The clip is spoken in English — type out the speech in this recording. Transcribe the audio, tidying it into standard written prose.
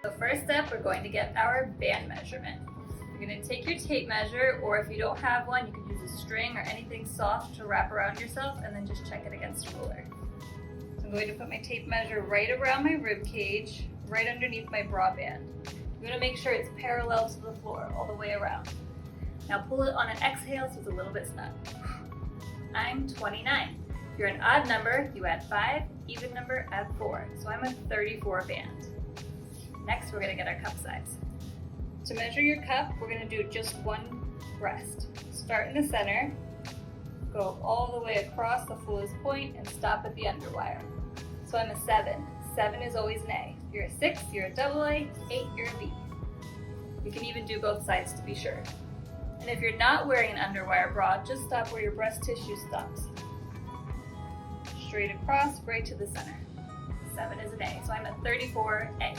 So first step, we're going to get our band measurement. You're going to take your tape measure, or if you don't have one, you can use a string or anything soft to wrap around yourself and then just check it against a ruler. So I'm going to put my tape measure right around my rib cage, right underneath my bra band. I'm going to make sure it's parallel to the floor all the way around. Now pull it on an exhale so it's a little bit snug. I'm 29. If you're an odd number, you add 5, even number, add 4. So I'm a 34 band. Next, we're going to get our cup size. To measure your cup, we're going to do just one breast. Start in the center, go all the way across the fullest point, and stop at the underwire. So I'm a 7. 7 is always an A. If you're a 6, you're a double A. 8, you're a B. You can even do both sides to be sure. And if you're not wearing an underwire bra, just stop where your breast tissue stops. Straight across, right to the center. 7 is an A, so I'm a 34A.